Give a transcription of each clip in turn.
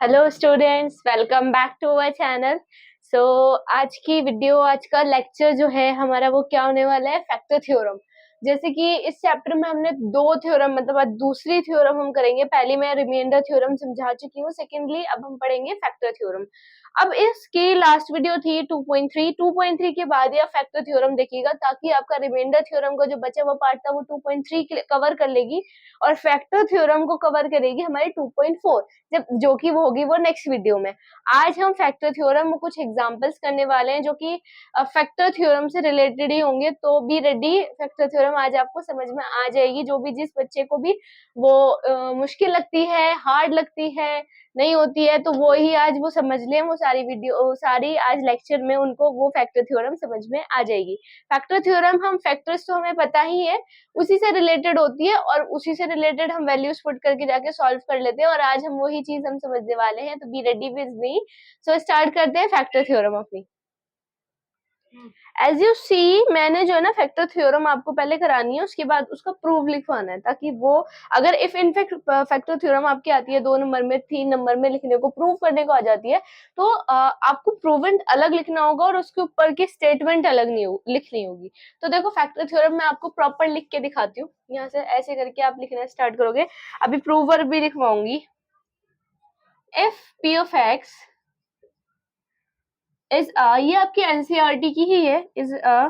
Hello students, welcome back to our channel. So आज का lecture जो है हमारा वो क्या होने वाला है, फैक्टर थ्योरम। जैसे कि इस चैप्टर में हमने दो थ्योरम मतलब आज दूसरी थ्योरम हम करेंगे। पहली मैं रिमाइंडर थ्योरम समझा चुकी हूँ, सेकेंडली अब हम पढ़ेंगे फैक्टर थ्योरम। अब इसकी लास्ट वीडियो थी 2.3। 2.3 के बाद ही आप फैक्टर थ्योरम देखिएगा, ताकि आपका रिमाइंडर थ्योरम का जो बचा हुआ पार्ट था वो 2.3 कवर कर लेगी और फैक्टर थ्योरम को कवर करेगी हमारी 2.4, जब जो कि वो होगी वो नेक्स्ट वीडियो में। आज हम फैक्टर थ्योरम में कुछ एग्जांपल्स करने वाले हैं जो कि फैक्टर थ्योरम से रिलेटेड ही होंगे, तो बी रेडी। फैक्टर थ्योरम आज आपको समझ में आ जाएगी। जो भी जिस बच्चे को भी वो मुश्किल लगती है, हार्ड लगती है, नहीं होती है, तो वो ही आज वो समझ लें। वो सारी वीडियो सारी आज लेक्चर में उनको वो फैक्टर थ्योरम समझ में आ जाएगी। फैक्टर थ्योरम हम फैक्टर्स तो हमें पता ही है, उसी से रिलेटेड होती है और उसी से रिलेटेड हम वैल्यूज पुट करके जाके सॉल्व कर लेते हैं। और आज हम वही चीज हम समझने वाले हैं, तो be ready with me. So start करते हैं फैक्टर थ्योरम अपनी। एज यू सी, मैंने जो है ना फैक्टर थ्योरम आपको पहले करानी है, उसके बाद उसका प्रूफ लिखवाना है, ताकि वो अगर इफ इनफैक्ट फैक्टर थ्योरम आपकी आती है 2 नंबर में, 3 नंबर में लिखने को, प्रूफ करने को आ जाती है, तो आपको प्रूवेंट अलग लिखना होगा और उसके ऊपर की स्टेटमेंट अलग नहीं लिखनी होगी। तो देखो फैक्टर थ्योरम मैं आपको प्रॉपर लिख के दिखाती हूँ। यहाँ से ऐसे करके आप लिखना स्टार्ट करोगे। अभी प्रूवर भी लिखवाऊंगी। If P of X is ये आपकी एनसीईआरटी की ही है, इज अ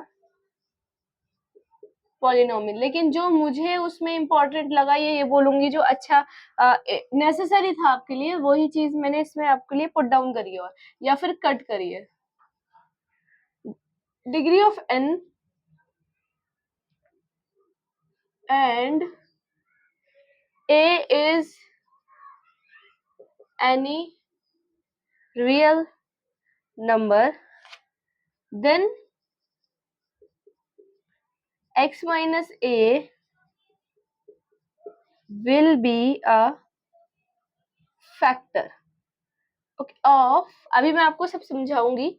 पॉलिनोमियल। लेकिन जो मुझे उसमें इंपॉर्टेंट लगा, ये बोलूंगी जो अच्छा नेसेसरी था आपके लिए, वही चीज मैंने इसमें आपके लिए पुट डाउन करी है या फिर कट करी है। Degree of n and a is any real number, then x minus a will be a factor of, अभी मैं आपको सब समझाऊंगी।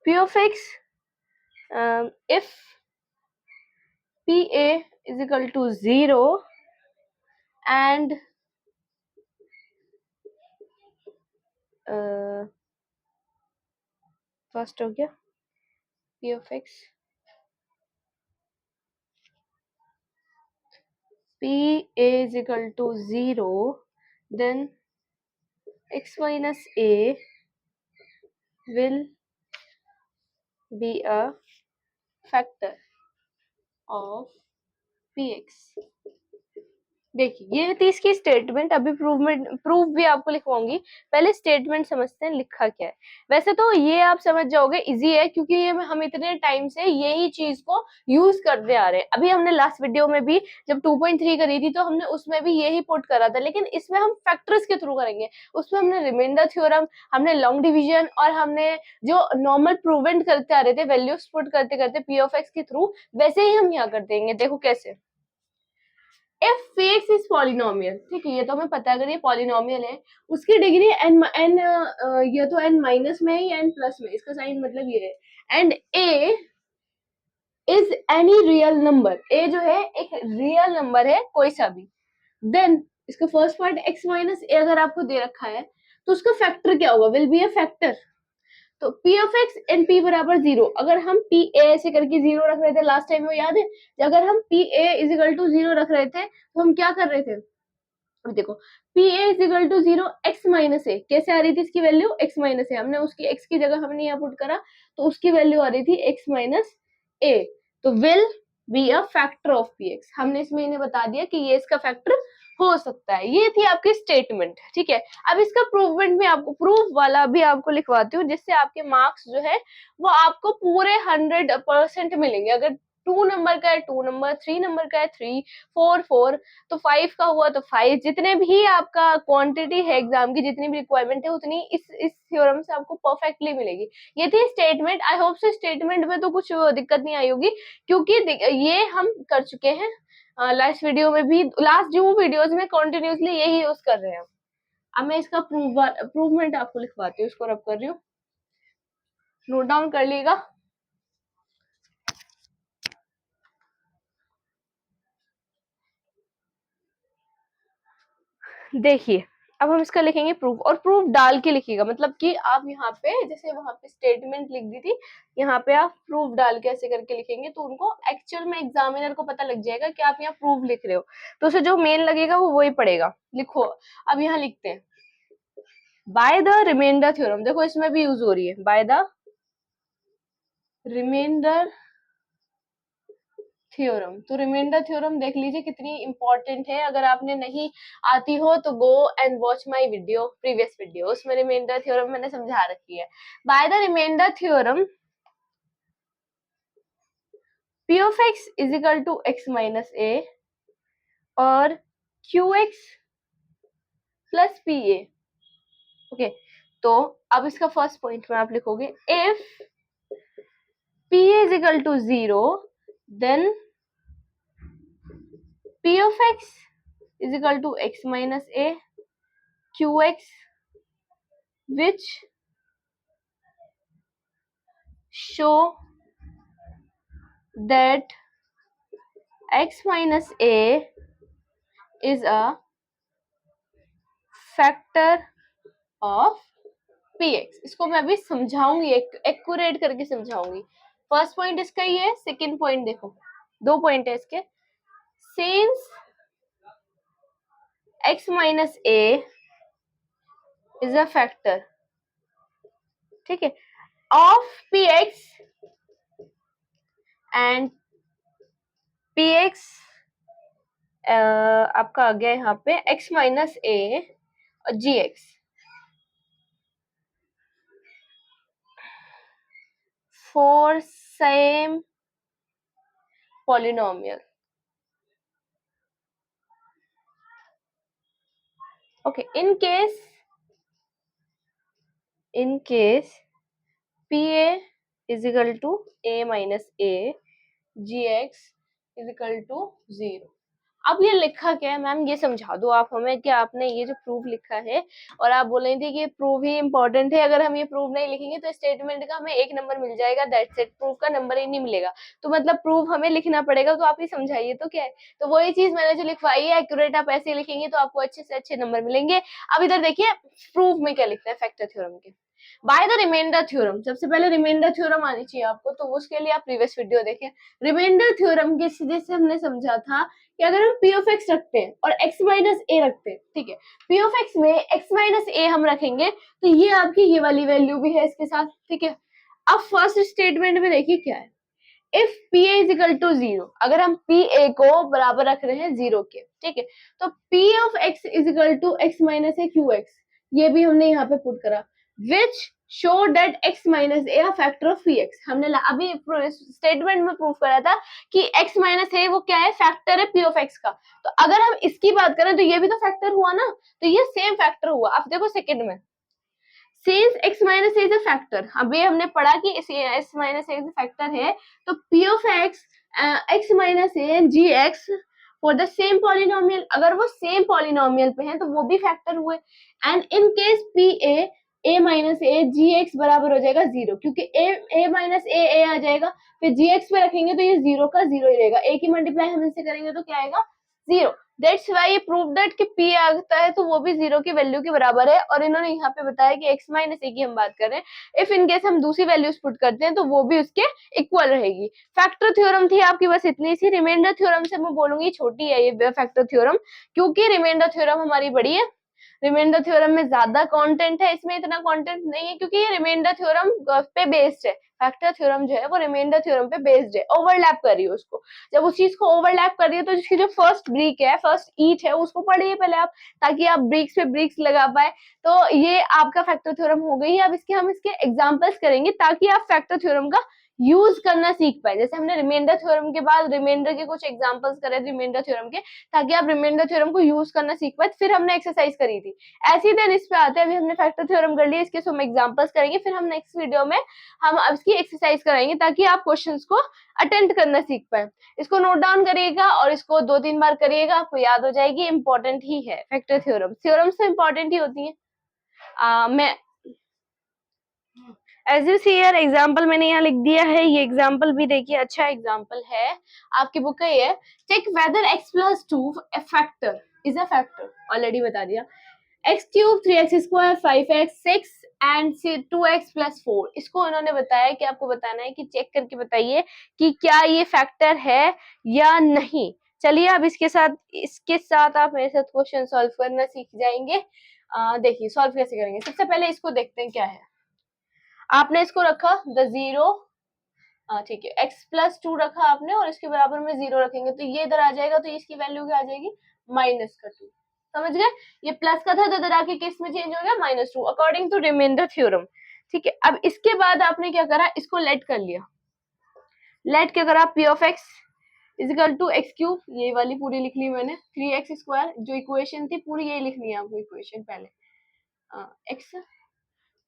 p of x if pa is equal to 0 and first हो गया p of x, p is equal to 0, then x minus a will be a factor of px। देखिए ये थी इसकी स्टेटमेंट। अभी प्रूफ भी आपको लिखवाऊंगी, पहले स्टेटमेंट समझते हैं लिखा क्या है। वैसे तो ये आप समझ जाओगे, इजी है, क्योंकि ये हम इतने टाइम से यही चीज को यूज करते आ रहे हैं। अभी हमने लास्ट वीडियो में भी जब 2.3 करी थी तो हमने उसमें भी यही पुट करा था, लेकिन इसमें हम फैक्टर्स के थ्रू करेंगे। उसमें हमने रिमाइंडर थ्योरम, हमने लॉन्ग डिवीजन और हमने जो नॉर्मल प्रूवेंट करते आ रहे थे वैल्यूज पुट करते करते पी ऑफ एक्स के थ्रू, वैसे ही हम यहाँ कर देंगे। देखो कैसे। इफ px इज पॉलिनोमियल, ठीक है, ये तो हमें पता है। अगर ये पॉलिनोमियल है, उसकी डिग्री n ये तो n माइनस में है या n प्लस में, इसका साइन मतलब ये है। And a is any real number, a जो है एक रियल नंबर है कोई सा भी। देन इसका first part x minus a अगर आपको दे रखा है तो उसका फैक्टर क्या होगा, विल बी अ फैक्टर। तो p of x and p बराबर 0, अगर हम p a ऐसे करके 0 रख रहे थे लास्ट टाइम, वो याद है? अगर हम p a is equal to 0 रख रहे थे तो हम क्या कर रहे थे? अब देखो, p a is equal to 0 x minus A, कैसे आ रही थी इसकी वैल्यू? x माइनस ए, हमने उसकी x की जगह हमने यहाँ पुट करा तो उसकी वैल्यू आ रही थी x माइनस ए। तो will be a factor of px, हमने इसमें इन्हें बता दिया कि ये इसका फैक्टर हो सकता है। ये थी आपकी स्टेटमेंट, ठीक है। अब इसका प्रूवमेंट भी आपको, प्रूफ वाला भी आपको लिखवाती हूँ, जिससे आपके मार्क्स जो है वो आपको पूरे 100% मिलेंगे। अगर 2 नंबर का है 2 नंबर, 3 नंबर का है 3, 4 4, तो 5 का हुआ तो 5, जितने भी आपका क्वांटिटी है एग्जाम की, जितनी भी रिक्वायरमेंट है उतनी इस थ्योरम से आपको परफेक्टली मिलेगी। ये थी स्टेटमेंट। आई होप से स्टेटमेंट में तो कुछ दिक्कत नहीं आई होगी, क्योंकि ये हम कर चुके हैं लास्ट वीडियो में भी। लास्ट जो वीडियोस में कंटिन्यूअसली यही यूज कर रहे हैं। अब मैं इसका प्रूवमेंट आपको लिखवाती हूँ, इसको रब कर रही हूँ, नोट डाउन कर लीजिएगा। देखिए अब हम इसका लिखेंगे प्रूफ, और प्रूफ डाल के लिखिएगा, मतलब कि आप यहाँ पे जैसे वहां पे स्टेटमेंट लिख दी थी, यहाँ पे आप प्रूफ डाल के ऐसे करके लिखेंगे तो उनको एक्चुअल में एग्जामिनर को पता लग जाएगा कि आप यहाँ प्रूफ लिख रहे हो, तो उसे जो मेन लगेगा वो वही पड़ेगा। लिखो, अब यहाँ लिखते हैं बाय द रिमाइंडर थ्योरम, देखो इसमें भी यूज हो रही है बाय द रिमाइंडर थ्योरम। तो रिमाइंडर थ्योरम देख लीजिए कितनी इंपॉर्टेंट है, अगर आपने नहीं आती हो तो go and watch my video, previous video, उसमें रिमाइंडर थ्योरम मैंने समझा रखी है। By the remainder theorem p of x is equal to x minus a और qx plus P A. Okay, तो अब इसका फर्स्ट पॉइंट में आप लिखोगे if p is equal to 0 then p of x is equal to x minus a qx which show that x minus a is a factor of px। इसको मैं अभी समझाऊंगी, accurate करके समझाऊंगी। फर्स्ट पॉइंट इसका ही है, second point देखो, दो point है इसके। Since x minus a is a factor, ठीक है, of px and px आपका आ गया यहाँ पे x minus a और gx for same polynomial। okay, in case pa is equal to a minus a, gx is equal to 0। अब ये लिखा क्या है मैम, ये समझा दो आप हमें कि आपने ये जो प्रूफ लिखा है, और आप बोल रही थी कि ये प्रूफ ही इंपॉर्टेंट है, अगर हम ये प्रूफ नहीं लिखेंगे तो स्टेटमेंट का हमें एक नंबर मिल जाएगा, दैट्स इट, प्रूफ का नंबर ही नहीं मिलेगा, तो मतलब प्रूफ हमें लिखना पड़ेगा। तो आप ही समझाइए तो क्या है, तो वही चीज मैंने जो लिखवाई है, एक्यूरेट आप ऐसे लिखेंगे तो आपको अच्छे से अच्छे नंबर मिलेंगे। अब इधर देखिए प्रूफ में क्या लिखना है फैक्टर थ्योरम के, बाय द रिमाइंडर थ्योरम। सबसे पहले रिमाइंडर थ्योरम आनी चाहिए आपको, तो उसके लिए आप प्रीवियस वीडियो देखें। रिमाइंडर थ्योरम के सीधे से हमने समझा था कि अगर हम p ऑफ x रखते हैं और x माइनस a रखते हैं, ठीक है, p ऑफ x में x माइनस a हम रखेंगे तो ये आपकी ये वाली वैल्यू भी है इसके साथ, ठीक है। अब फर्स्ट स्टेटमेंट में देखिए क्या है, if p a is equal to 0, अगर हम p a को बराबर रख रहे हैं 0 के, ठीक है, तो p of x is equal to x minus a qx, ये भी हमने यहाँ पे पुट करा, which show that x minus a a factor of px। हमने अभी स्टेटमेंट में प्रूफ करा था कि x माइनस a वो क्या है, फैक्टर है p ऑफ x का। तो अगर हम इसकी बात करें तो ये भी तो फैक्टर हुआ ना, तो ये सेम फैक्टर हुआ। अब देखो सेकंड में, since x minus a is a factor, अभी हमने पढ़ा कि x minus a is a factor है, तो p of x x minus a and gx for the same polynomial, अगर वो सेम पॉलिनोमियल पे हैं तो वो भी फैक्टर हुए। And in case p a minus a gx बराबर हो जाएगा 0, क्योंकि a माइनस a आ जाएगा, फिर gx पे रखेंगे तो ये 0 का 0 ही रहेगा, a की मल्टीप्लाई हम इससे करेंगे तो क्या आएगा 0। दैट्स वाई ये प्रूव दैट कि p आता है तो वो भी 0 की वैल्यू के बराबर है। और इन्होंने यहाँ पे बताया कि x माइनस a की हम बात कर रहे हैं, इफ इन केस हम दूसरी वैल्यूज पुट करते हैं तो वो भी उसके इक्वल रहेगी। फैक्टर थ्योरम थी आपकी बस इतनी सी। रिमाइंडर थ्योरम से मैं बोलूंगी छोटी है ये फैक्टर थ्योरम, क्योंकि रिमाइंडर थ्योरम हमारी बड़ी है। रिमाइंडर थ्योरम में ज्यादा कंटेंट है, इसमें इतना कंटेंट नहीं है, क्योंकि ये रिमाइंडर थ्योरम पे बेस्ड है। फैक्टर थ्योरम जो है वो रिमाइंडर थ्योरम पे बेस्ड है, ओवरलैप कर रही है उसको। जब उस चीज को ओवरलैप कर रही है तो जिसकी जो फर्स्ट ब्रिक है, फर्स्ट ईच है, उसको पढ़िए पहले आप, ताकि आप ब्रिक्स पे ब्रिक्स लगा पाए। तो ये आपका फैक्टर थ्योरम हो गई है। अब हम इसके एग्जाम्पल्स करेंगे ताकि आप फैक्टर थ्योरम का यूज करना सीख पाए। जैसे हमने रिमाइंडर थ्योरम के बाद रिमाइंडर के कुछ एग्जांपल्स करे रिमाइंडर थ्योरम के, ताकि आप रिमाइंडर थ्योरम को यूज करना सीख पाए। फिर हमने एक्सरसाइज करी थी, ऐसी देन इस पे आते हैं। अभी हमने फैक्टर थ्योरम कर लिया, इसके हम एग्जांपल्स करेंगे, फिर हम नेक्स्ट वीडियो में हम अब इसकी एक्सरसाइज कराएंगे ताकि आप क्वेश्चंस को अटेंड करना सीख पाए। इसको नोट डाउन करिएगा और इसको 2-3 बार करिएगा, आपको याद हो जाएगी। इंपॉर्टेंट ही है फैक्टर थ्योरम, थ्योरम से इंपॉर्टेंट ही होती है। मैं as you see here example मैंने यहाँ लिख दिया है, ये एग्जाम्पल भी देखिए अच्छा एग्जाम्पल है, आपकी बुक का ये है। Check whether x plus 2 factor is a factor, already बता दिया। X cube 3x square 5x 6 and 2x plus 4। इसको इन्होंने बताया कि आपको बताना है कि चेक करके बताइए कि क्या ये फैक्टर है या नहीं। चलिए अब इसके साथ आप मेरे साथ क्वेश्चन सॉल्व करना सीख जाएंगे। देखिए सॉल्व कैसे करेंगे। सबसे पहले इसको देखते हैं क्या है। आपने इसको रखा द जीरो, ठीक है, x प्लस 2 रखा आपने और इसके बराबर में 0 रखेंगे तो ये इधर आ जाएगा, तो इसकी वैल्यू क्या आ जाएगी, -2। समझ गए, ये प्लस का था तो इधर आके किस में चेंज हो गया, -2 अकॉर्डिंग टू रिमाइंडर थ्योरम। ठीक है, अब इसके बाद आपने क्या करा, इसको लेट कर लिया। लेट क्या करा, p of x is equal to x cube, ये वाली पूरी लिख ली मैंने, 3x स्क्वायर जो इक्वेशन थी पूरी यही लिखनी है आपको इक्वेशन पहले, x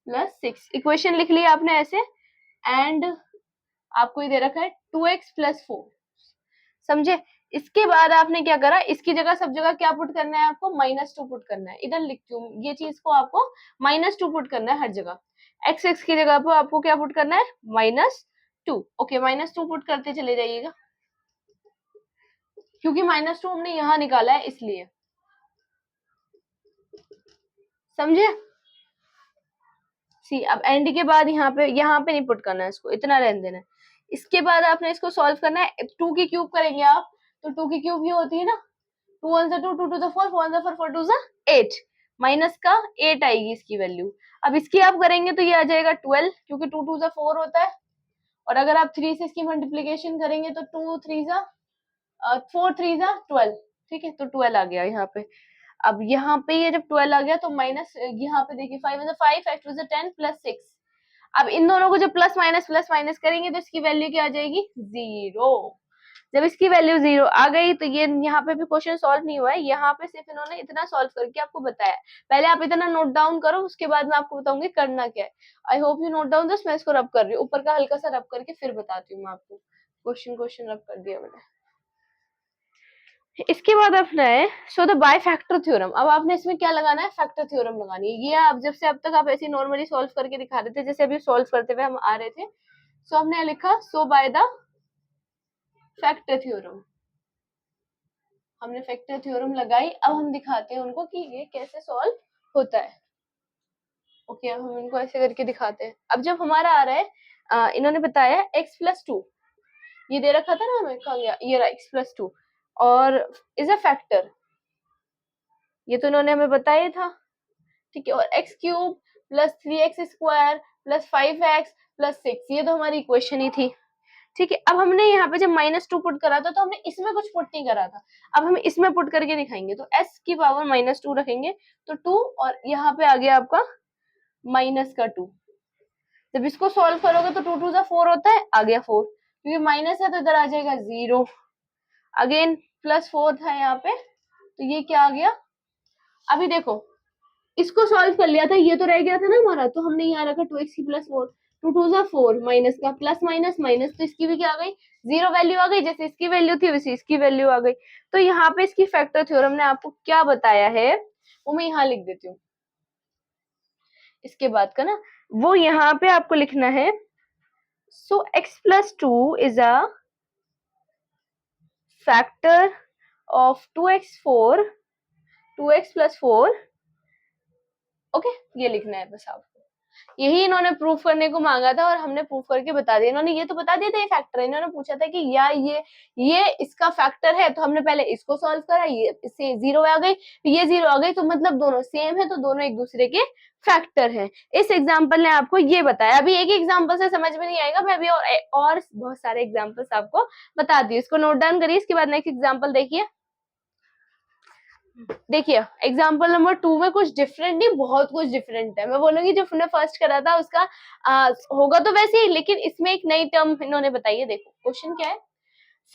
प्लस 6 इक्वेशन लिख ली आपने ऐसे, एंड आपको ये दे रखा है 2x प्लस 4। समझे, इसके बाद आपने क्या करा, इसकी जगह सब जगह क्या पुट करना है आपको, -2 पुट करना है। इधर लिखती हूँ ये चीज को, आपको -2 पुट करना है हर जगह। x की जगह पर आपको क्या पुट करना है, -2। ओके, -2 पुट करते चले जाइएगा क्योंकि -2 हमने यहाँ निकाला है इसलिए। समझे, सी अब एंड के बाद यहाँ पे नहीं पुट करना है, इसको इतना रहने देना है। इसके बाद आपने इसको सॉल्व करना है, 2 की क्यूब करेंगे आप, तो 2 की क्यूब ये होती है ना, 2 1 2 2 2 4 4 4 4 2 8, माइनस का 8 आएगी इसकी वैल्यू। अब इसकी आप करेंगे तो ये आ जाएगा 12, क्योंकि 2 2 4 होता है, और अगर आप 3 से इसकी मल्टीप्लीकेशन करेंगे तो 2 3 4 3 12। ठीक है, तो 12 आ गया यहाँ पे। अब यहाँ पे ये जब 12 आ गया तो माइनस, यहाँ पे देखिए 5 5 5 2 10 प्लस 6। अब इन दोनों को जब प्लस माइनस करेंगे तो इसकी वैल्यू क्या आ जाएगी, 0। जब इसकी वैल्यू 0 आ गई तो ये यहाँ पे भी क्वेश्चन सॉल्व नहीं हुआ है, यहाँ पे सिर्फ इन्होंने इतना सॉल्व करके आपको बताया। पहले आप इतना नोट डाउन करो, उसके बाद मैं आपको बताऊंगी करना क्या है। I hope you note down this. मैं इसको रब कर रही हूँ, ऊपर का हल्का सा रब करके फिर बताती हूँ मैं आपको। क्वेश्चन रब कर दिया मैंने। इसके बाद अपना है so the by factor theorem. अब आपने इसमें क्या लगाना है, फैक्टर थ्योरम लगानी है। ये आप जब से अब तक आप ऐसे नॉर्मली सॉल्व करके दिखा रहे थे, जैसे अभी सॉल्व करते हुए हम आ रहे थे, सो हमने लिखा सो बाय द फैक्टर थ्योरम। हमने फैक्टर थ्योरम लगाई, अब हम दिखाते हैं उनको कि ये कैसे सॉल्व होता है। ओके, अब हम इनको ऐसे करके दिखाते हैं। अब जब हमारा आ रहा है, इन्होंने बताया x प्लस 2, ये दे रखा था ना हमें, कहाँ गया, ये रहा x प्लस 2 और इज अ फैक्टर, ये तो इन्होंने हमें बताया था। ठीक है, और x cube plus 3x square plus 5x plus 6, ये तो हमारी इक्वेशन ही थी। ठीक है, अब हमने यहाँ पे जब -2 पुट करा था तो हमने इसमें कुछ पुट नहीं करा था, अब हम इसमें पुट करके दिखाएंगे। तो s की पावर -2 रखेंगे तो 2, और यहाँ पे आ गया आपका -2। जब इसको सॉल्व करोगे तो 2 2 4 होता है, आ गया 4, क्योंकि माइनस है तो इधर आ जाएगा 0। अगेन +4 था यहाँ पे, तो ये क्या आ गया। अभी देखो, इसको सॉल्व कर लिया था, ये तो रह गया था ना हमारा, तो हमने यहाँ रखा 2x की प्लस 4, 2 2 4, माइनस का प्लस माइनस माइनस, तो इसकी भी क्या आ गई, 0 वैल्यू आ गई। जैसे इसकी वैल्यू थी वैसे इसकी वैल्यू आ गई। तो यहाँ पे इसकी फैक्टर थ्योरम ने आपको क्या बताया है वो मैं यहाँ लिख देती हूँ। इसके बाद का ना, वो यहाँ पे आपको लिखना है सो x plus 2 is a factor of 2x plus 4। Okay, ये लिखना है बस आपको। यही इन्होंने प्रूफ करने को मांगा था और हमने प्रूफ करके बता दिया। इन्होंने ये तो बता दिया था ये फैक्टर है, इन्होंने पूछा था कि या ये इसका फैक्टर है, तो हमने पहले इसको सॉल्व करा, ये इससे 0 आ गई, ये 0 आ गई, तो मतलब दोनों सेम है, तो दोनों एक दूसरे के फैक्टर हैं। इस एग्जाम्पल ने आपको ये बताया। अभी एक एग्जाम्पल से समझ में नहीं आएगा, मैं अभी और बहुत सारे एग्जाम्पल्स आपको बता दी। इसको नोट डाउन करिए, इसके बाद नेक्स्ट एग्जाम्पल देखिए। देखिए एग्जाम्पल नंबर 2 में कुछ डिफरेंट नहीं, बहुत कुछ डिफरेंट है। मैं बोलूंगी जो हमने फर्स्ट करा था उसका होगा तो वैसे ही, लेकिन इसमें एक नई टर्म इन्होंने बताई है। देखो क्वेश्चन क्या है,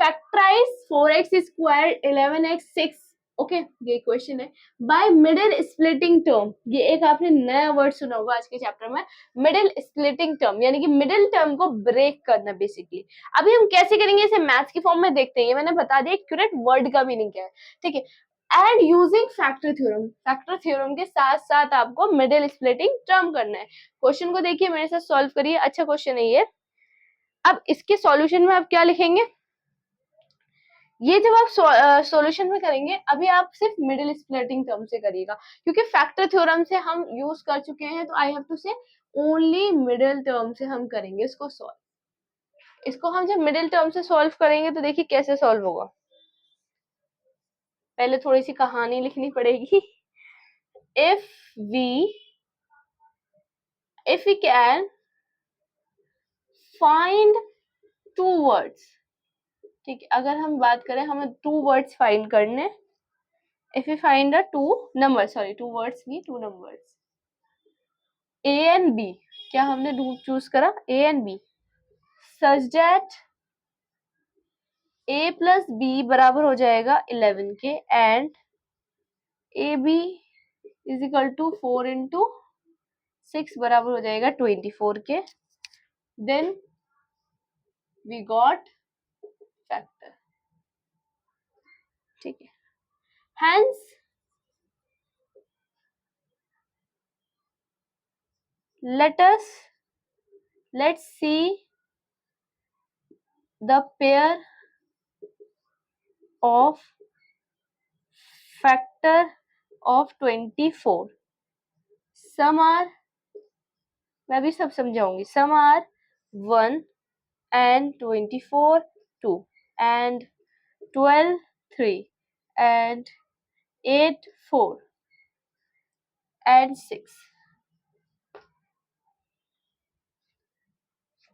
factorise 4x square 11x 6। Okay, ये क्वेश्चन है बाय मिडिल स्प्लिटिंग टर्म। ये एक आपने नया वर्ड सुना होगा आज के चैप्टर में, मिडिल स्प्लिटिंग टर्म, यानी कि मिडिल टर्म को ब्रेक करना बेसिकली। अभी हम कैसे करेंगे इसे मैथ्स की फॉर्म में देखते हैं। ये मैंने बता दिया एक्यूरेट वर्ड का मीनिंग क्या है। ठीक है, and using factor theorem, factor theorem के साथ साथ आपको मिडिल स्प्लिटिंग टर्म करना है। क्वेश्चन को देखिए, मेरे साथ सॉल्व करिए, अच्छा क्वेश्चन है ये। अब इसके सॉल्यूशन में आप क्या लिखेंगे, ये जब आप सॉल्यूशन में करेंगे, अभी आप सिर्फ मिडिल स्प्लिटिंग टर्म से करिएगा, क्योंकि फैक्टर थ्योरम से हम यूज कर चुके हैं, तो आई हैव टू से ओनली मिडिल टर्म से हम करेंगे इसको सॉल्व। इसको हम जब मिडिल टर्म से सॉल्व करेंगे तो देखिए कैसे सॉल्व होगा। पहले थोड़ी सी कहानी लिखनी पड़ेगी। if we can find two words, ठीक है, अगर हम बात करें हमें टू वर्ड्स फाइंड करने, if we find a two numbers, sorry two words नहीं two numbers, a and b, क्या हमने चूज करा a and b, such that a plus b बराबर हो जाएगा 11 के, and ab is equal to 4 into 6 बराबर हो जाएगा 24 के, then we got factor, ठीक है। hence let's see the pair of factor of 24, some are, मैं भी सब समझाऊंगी, some are 1 and 24 2 and 12 3 and 8 4 and 6.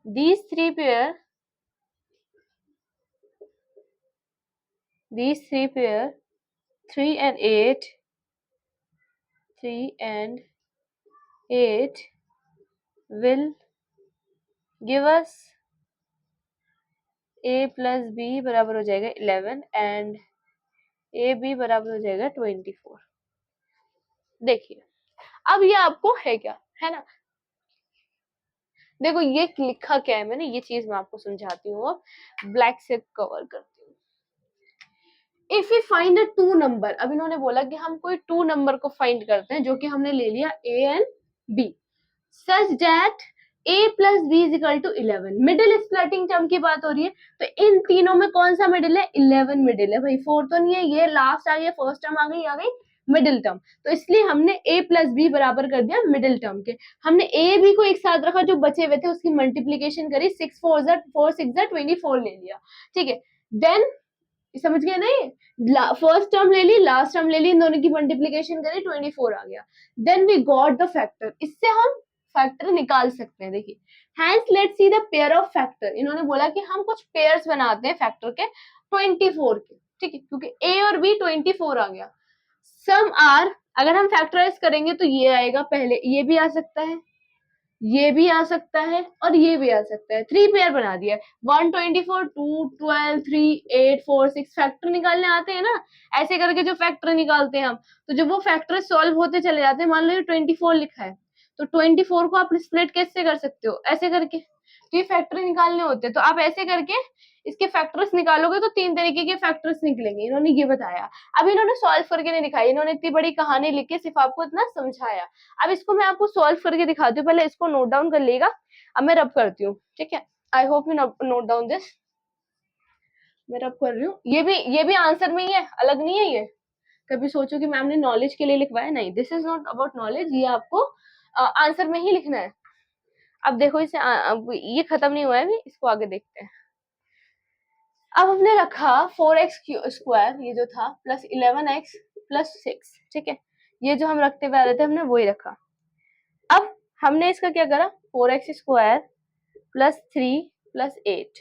These three pair 3 and 8 will give us a plus b बराबर हो जाएगा 11 and a b बराबर हो जाएगा 24। देखिए अब ये आपको है क्या, है ना, देखो ये लिखा क्या है मैंने, ये चीज मैं आपको समझाती हूँ, अब ब्लैक से कवर करती हूँ। If we find a two number, अब इन्होंने बोला कि हम कोई टू नंबर को फाइंड करते हैं, जो कि हमने ले लिया a and b, such that a plus b is equal to 11। Middle splitting term की बात हो रही है, तो इन तीनों में कौन सा मिडिल है, 11 मिडिल है भाई, 4 तो नहीं है, ये लास्ट आ गया, फर्स्ट टर्म आ गई मिडिल टर्म, तो इसलिए हमने a प्लस बी बराबर कर दिया मिडिल टर्म के। हमने a b को एक साथ रखा, जो बचे हुए थे उसकी मल्टीप्लीकेशन करी, 6 4 6 24 ले लिया, ठीक है। देन समझ गए नहीं, फर्स्ट टर्म ले ली, लास्ट टर्म ले ली, इन दोनों की मल्टीप्लीकेशन करी, 24 आ गया। Then we got the factor, इससे हम फैक्टर निकाल सकते हैं। देखिए hence let's see the pair of factor, इन्होंने बोला कि हम कुछ पेयर्स बनाते हैं फैक्टर के 24 के, ठीक है, क्योंकि a और b 24 आ गया। सम आर, अगर हम फैक्टराइज करेंगे तो ये आएगा, पहले ये भी आ सकता है, ये भी आ सकता है और ये भी आ सकता है, 3 पेयर बना दिया, 124 2 12 3 8 4 6 फैक्टर निकालने आते हैं ना, ऐसे करके जो फैक्टर निकालते हैं हम, तो जब वो फैक्टर सॉल्व होते चले जाते हैं, मान लो ये 24 लिखा है, तो 24 को आप स्प्लिट कैसे कर सकते हो, ऐसे करके, तो ये फैक्टर निकालने होते हैं, तो आप ऐसे करके इसके फैक्टर्स निकालोगे तो 3 तरीके के फैक्टर्स निकलेंगे, इन्होंने ये बताया। अब इन्होंने सॉल्व करके नहीं दिखाई, इन्होंने इतनी बड़ी कहानी लिख के सिर्फ आपको इतना समझाया। अब इसको मैं आपको सॉल्व करके दिखाती हूँ, पहले इसको नोट डाउन कर लेगा, अब मैं रब करती हूँ, ठीक है, I hope you note down this, मैं रब कर रही हूँ, ये भी आंसर में ही है, अलग नहीं है ये, कभी सोचो कि मैम ने नॉलेज के लिए लिखवाया, नहीं, this is not about knowledge, ये आपको आंसर में ही लिखना है। अब देखो इसे अब ये खत्म नहीं हुआ है अभी, इसको आगे देखते हैं। अब हमने रखा 4x स्क्वायर, ये जो था, प्लस 11x प्लस 6, ठीक है, ये जो हम रखते हुए आ रहे थे हमने वही रखा। अब हमने इसका क्या करा, 4x स्क्वायर प्लस 3 प्लस 8,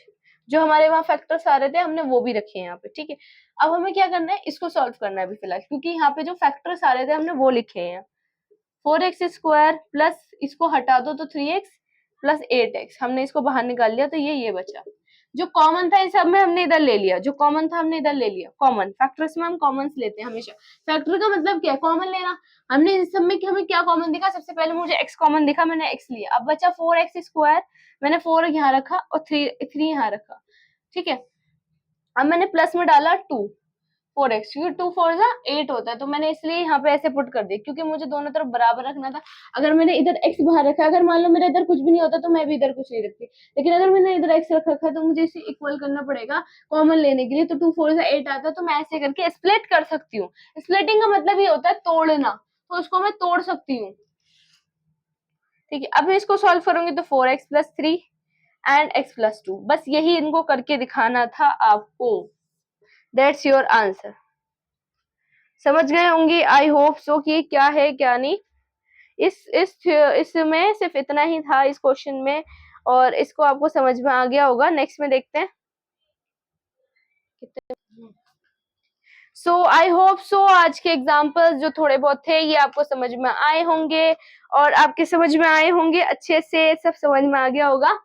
जो हमारे वहां फैक्टर्स आ रहे थे हमने वो भी रखे हैं यहाँ पे, ठीक है। अब हमें क्या करना है, इसको सॉल्व करना है अभी फिलहाल, क्योंकि यहाँ पे जो फैक्टर्स आ रहे थे हमने वो लिखे हैं, 4x स्क्वायर प्लस इसको हटा दो तो 3x प्लस 8x, हमने इसको बाहर निकाल लिया तो ये बचा, जो कॉमन था इस सब में हमने इधर ले लिया, जो कॉमन था हमने इधर ले लिया, कॉमन फैक्टर्स में हम कॉमन्स लेते हैं हमेशा, फैक्टर का मतलब क्या है, कॉमन लेना। हमने इस सब में हमें क्या कॉमन दिखा, सबसे पहले मुझे x कॉमन दिखा, मैंने x लिया, अब बचा 4x स्क्वायर, मैंने 4 यहाँ रखा और 3 यहाँ रखा, ठीक है। अब मैंने प्लस में डाला 2, 4x, क्योंकि 2 4 जा 8 होता है, तो मैंने इसलिए यहाँ पे ऐसे पुट कर दिया, क्योंकि मुझे दोनों तरफ बराबर रखना था। अगर मैंने इधर x बाहर रखा, अगर मान लो मेरा इधर कुछ भी नहीं होता तो मैं भी इधर कुछ नहीं रखती, लेकिन अगर मैंने इधर x रख रखा है तो मुझे इसे इक्वल करना पड़ेगा कॉमन लेने के लिए। तो 2 4 जा 8 आता है, तो मैं ऐसे करके स्प्लिट कर सकती हूँ। स्प्लिटिंग का मतलब ये होता है तोड़ना, तो उसको मैं तोड़ सकती हूँ। ठीक है, अब मैं इसको सॉल्व करूंगी तो 4x + 3 एंड x + 2, बस यही इनको करके दिखाना था आपको। That's your answer. समझ गए होंगे, आई होप सो, कि क्या है क्या नहीं। इसमें सिर्फ इतना ही था इस क्वेश्चन में, और इसको आपको समझ में आ गया होगा। नेक्स्ट में देखते हैं। सो आई होप सो आज के एग्जाम्पल्स जो थोड़े बहुत थे ये आपको समझ में आए होंगे, और आपके समझ में आए होंगे अच्छे से, सब समझ में आ गया होगा।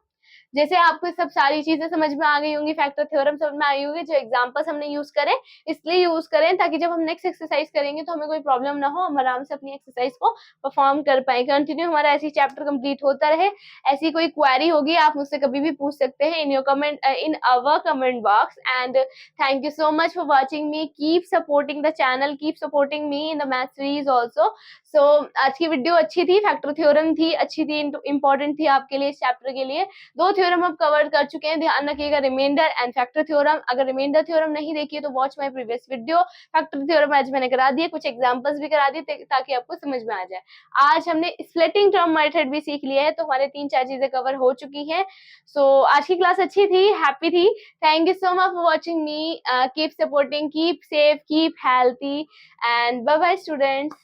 जैसे आपको सब सारी चीजें समझ में आ गई होंगी, फैक्टर थ्योरम समझ में आई होगी, जो एग्जांपल्स हमने यूज करें इसलिए यूज करें ताकि जब हम नेक्स्ट एक्सरसाइज करेंगे तो हमें कोई प्रॉब्लम ना हो, हम आराम से अपनी एक्सरसाइज को परफॉर्म कर पाए। कंटिन्यू हमारा ऐसी चैप्टर कंप्लीट होता रहे। ऐसी कोई क्वेरी होगी आप मुझसे कभी भी पूछ सकते हैं in your comment, in our comment box. And thank you so much for watching me, keep supporting the channel, keep supporting me in the math series also. So आज की वीडियो अच्छी थी, फैक्टर थ्योरम थी, अच्छी थी, important थी आपके लिए इस चैप्टर के लिए। 2 थ्योरम हम कवर कर चुके हैं, ध्यान रखिएगा, रिमाइंडर एंड फैक्टर थ्योरम। अगर रिमाइंडर थ्योरम नहीं देखी है तो watch my previous video. Factor theorem आज मैंने करा दिए, कुछ एग्जांपल्स भी करा दिए ताकि आपको समझ में आ जाए। आज हमने स्प्लिटिंग टर्म मेथड भी सीख लिया है, तो हमारे 3-4 चीजें कवर हो चुकी हैं। सो आज की क्लास अच्छी थी, हैप्पी थी। Thank you so much for watching me, keep supporting, keep safe, keep healthy, and bye bye students.